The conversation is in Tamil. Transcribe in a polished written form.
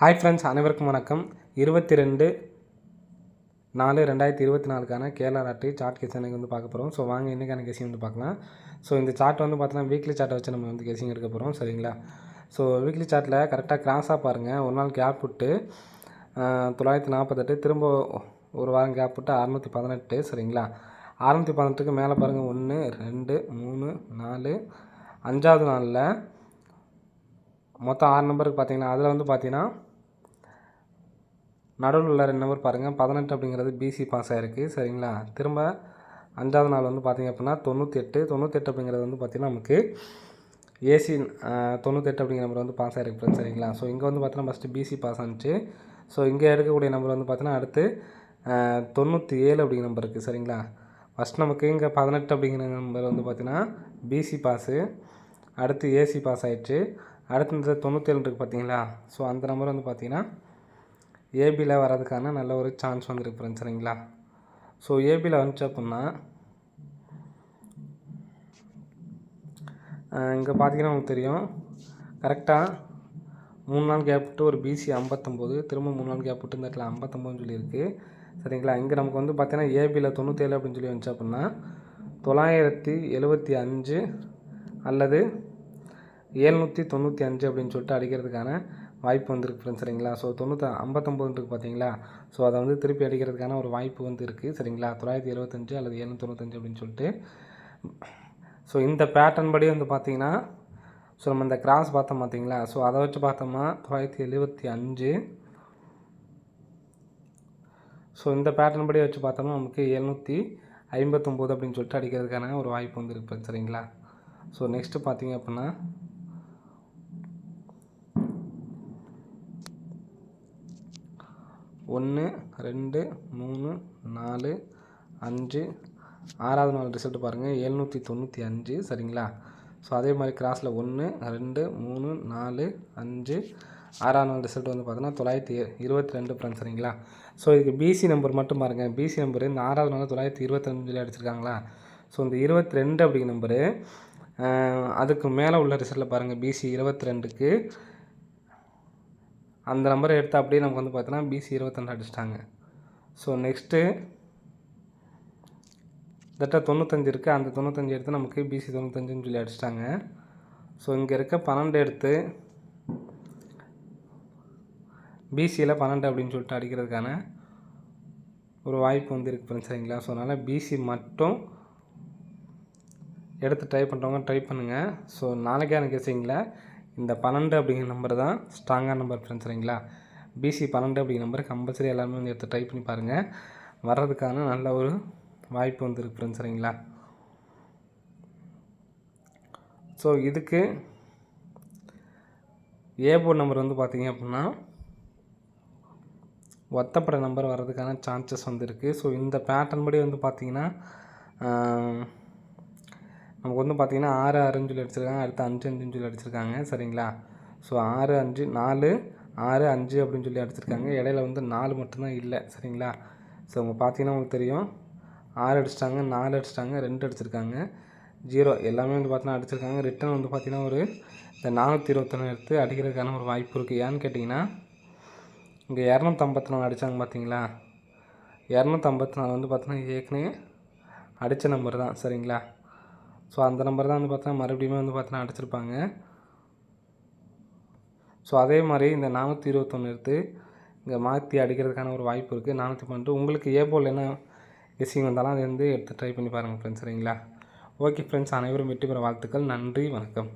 ஹாய் ஃப்ரெண்ட்ஸ், அனைவருக்கும் வணக்கம். 22/4/2024 கேரளா லாட்டரி சார்ட் கெஸிங் வந்து பார்க்க போகிறோம். ஸோ வாங்க இன்றைக்கான கெஸிங் வந்து பார்க்கலாம். ஸோ இந்த சார்ட் வந்து பார்த்தீங்கன்னா வீக்லி சார்ட்டை வச்சு நம்ம வந்து கெஸிங் எடுக்க போகிறோம். சரிங்களா? ஸோ வீக்லி சார்ட்டில் கரெக்டாக கிராஸாக பாருங்கள். ஒரு நாள் கேப் விட்டு 948, திரும்ப ஒரு வாரம் கேப் விட்டு 618. சரிங்களா? 618க்கு மேலே பாருங்கள். 1 2 3 4 5வது நாளில் மொத்தம் 6 நம்பருக்கு பார்த்தீங்கன்னா அதில் வந்து பார்த்தீங்கன்னா நடுவில் உள்ள 2 நம்பர் பாருங்கள். 18 அப்படிங்கிறது பிசி பாஸ் ஆகிருக்கு. சரிங்களா? திரும்ப 5வது நாள் வந்து பார்த்திங்க அப்படின்னா 98 அப்படிங்கிறது வந்து பார்த்திங்கன்னா நமக்கு ஏசி 98 அப்படிங்கிற நம்பர் வந்து பாஸ் ஆகிருக்கு ஃப்ரெண்ட்ஸ். சரிங்களா? ஸோ இங்கே வந்து பார்த்தீங்கன்னா ஃபஸ்ட்டு பிசி பாஸ் ஆனிச்சு. ஸோ இங்கே எடுக்கக்கூடிய நம்பர் வந்து பார்த்தீங்கன்னா அடுத்து 97 அப்படிங்கிற நம்பர் இருக்குது. சரிங்களா? ஃபஸ்ட் நமக்கு இங்கே 18 அப்படிங்கிற நம்பர் வந்து பார்த்திங்கன்னா பிசி பாஸு, அடுத்து ஏசி பாஸ் ஆகிடுச்சு. அடுத்து இந்த 97 இருக்குது பார்த்தீங்களா? ஸோ அந்த நம்பர் வந்து பார்த்திங்கன்னா ஏபியில் வர்றதுக்கான நல்ல ஒரு சான்ஸ் வந்துருக்கு ஃப்ரெண்ட்ஸ். சரிங்களா? ஸோ ஏபியில் வந்துச்சு அப்படின்னா இங்கே பார்த்தீங்கன்னா உங்களுக்கு தெரியும், கரெக்டாக 3 நாள் கேப் விட்டு ஒரு பிசி 59, திரும்ப 3 நாள் கேப் விட்டு இந்த இடத்துல 59 சொல்லியிருக்கு. சரிங்களா? இங்கே நமக்கு வந்து பார்த்தீங்கன்னா ஏபியில் 97 அப்படின்னு சொல்லி வந்துச்சு அப்படின்னா 975 அல்லது 795 அப்படின்னு சொல்லிட்டு அடிக்கிறதுக்கான வாய்ப்பு வந்துருக்கு ஃப்ரெண்ட்ஸ். சரிங்களா? ஸோ 59 இருக்குது பார்த்தீங்களா? ஸோ அதை வந்து திருப்பி அடிக்கிறதுக்கான ஒரு வாய்ப்பு வந்து இருக்குது. சரிங்களா? 975 அல்லது 795 அப்படின்னு சொல்லிட்டு. ஸோ இந்த பேட்டர்ன் படி வந்து பார்த்திங்கன்னா, ஸோ நம்ம இந்த கிராஸ் பார்த்தோம் பார்த்தீங்களா? ஸோ அதை வச்சு பார்த்தோம்னா 975. ஸோ இந்த பேட்டர்ன் படி வச்சு பார்த்தோம்னா நமக்கு 759 அப்படின்னு சொல்லிட்டு அடிக்கிறதுக்கான ஒரு வாய்ப்பு வந்து இருக்குது. சரிங்களா? ஸோ நெக்ஸ்ட்டு பார்த்தீங்க அப்படின்னா 1 2 3 4 5 6வது நாள் ரிசல்ட் பாருங்கள் 795. சரிங்களா? ஸோ அதே மாதிரி கிராஸில் 1 2 3 4 5 6வது நாள் ரிசல்ட் வந்து பார்த்தீங்கன்னா 922 ஃப்ரெண்ட்ஸ். சரிங்களா? ஸோ இதுக்கு பிசி நம்பர் மட்டும் பாருங்கள். பிசி நம்பரு இந்த 6வது நாள் 922 சொல்லி அடிச்சிருக்காங்களா? ஸோ இந்த 22 அப்படிங்கிற நம்பரு அதுக்கு மேலே உள்ள ரிசல்ட்டில் பாருங்கள். பிசி 22க்கு அந்த நம்பரை எடுத்து அப்படியே நமக்கு வந்து பார்த்தீங்கன்னா பிசி 22 அடிச்சிட்டாங்க. ஸோ நெக்ஸ்ட்டு தட்ட 95 இருக்குது. அந்த 95 எடுத்து நமக்கு பிசி 95ன்னு சொல்லி அடிச்சிட்டாங்க. ஸோ இங்கே இருக்க 12 எடுத்து பிசியில் 12 அப்படின்னு சொல்லிட்டு அடிக்கிறதுக்கான ஒரு வாய்ப்பு வந்து இருக்குது ஃப்ரெண்ட்ஸ். சரிங்களா? ஸோ அதனால் பிசி மட்டும் எடுத்து ட்ரை பண்ணுறவங்க ட்ரை பண்ணுங்கள். ஸோ நாளைக்கான கெஸிங்கில் இந்த 12 அப்படிங்கிற நம்பர் தான் ஸ்ட்ராங்கான நம்பர் ஃப்ரெண்ட்ஸ். சரிங்களா? பிசி 12 அப்படிங்கிற நம்பர் கம்பல்சரி எல்லாருமே வந்து எடுத்து ட்ரை பண்ணி பாருங்கள். வர்றதுக்கான நல்ல ஒரு வாய்ப்பு வந்துருக்கு ஃப்ரெண்ட்ஸ். சரிங்களா? ஸோ இதுக்கு ஏபோர்ட் நம்பர் வந்து பார்த்திங்க அப்படின்னா ஒத்தப்பட நம்பர் வர்றதுக்கான சான்சஸ் வந்து இருக்குது. ஸோ இந்த பேட்டர்ன் படி வந்து பார்த்திங்கன்னா நமக்கு வந்து பார்த்திங்கன்னா 6 6ன்னு சொல்லி அடிச்சிருக்காங்க. அடுத்து 5 5ன்னு சொல்லி அடிச்சிருக்காங்க. சரிங்களா? ஸோ 6 5 4 6 5 அப்படின்னு சொல்லி அடிச்சிருக்காங்க. இடையில வந்து 4 மட்டும்தான் இல்லை. சரிங்களா? ஸோ அவங்க பார்த்தீங்கன்னா உங்களுக்கு தெரியும், 6 அடிச்சிட்டாங்க, 4 அடிச்சிட்டாங்க, 2 அடிச்சிருக்காங்க, 0 எல்லாமே வந்து பார்த்தீங்கன்னா அடிச்சிருக்காங்க. ரிட்டன் வந்து பார்த்திங்கன்னா ஒரு இந்த 421 எடுத்து அடிக்கிறதுக்கான ஒரு வாய்ப்பு இருக்குது. ஏன்னு கேட்டிங்கன்னா இங்கே 254 அடித்தாங்க பார்த்தீங்களா? 254 வந்து பார்த்தீங்கன்னா ஏற்கனவே அடித்த நம்பர் தான். சரிங்களா? ஸோ அந்த நம்பர் தான் வந்து பார்த்தீங்கன்னா மறுபடியும் வந்து பார்த்தீங்கன்னா அடிச்சிருப்பாங்க. ஸோ அதே மாதிரி இந்த 421 எடுத்து இங்கே மாற்றி அடிக்கிறதுக்கான ஒரு வாய்ப்பு இருக்குது. 412 உங்களுக்கு ஏபோல் என்ன கெஸிங் வந்தாலும் அதை வந்து எடுத்து ட்ரை பண்ணி பாருங்கள் ஃப்ரெண்ட்ஸ். சரிங்களா? ஓகே ஃப்ரெண்ட்ஸ், அனைவரும் வெற்றி பெற வாழ்த்துக்கள். நன்றி, வணக்கம்.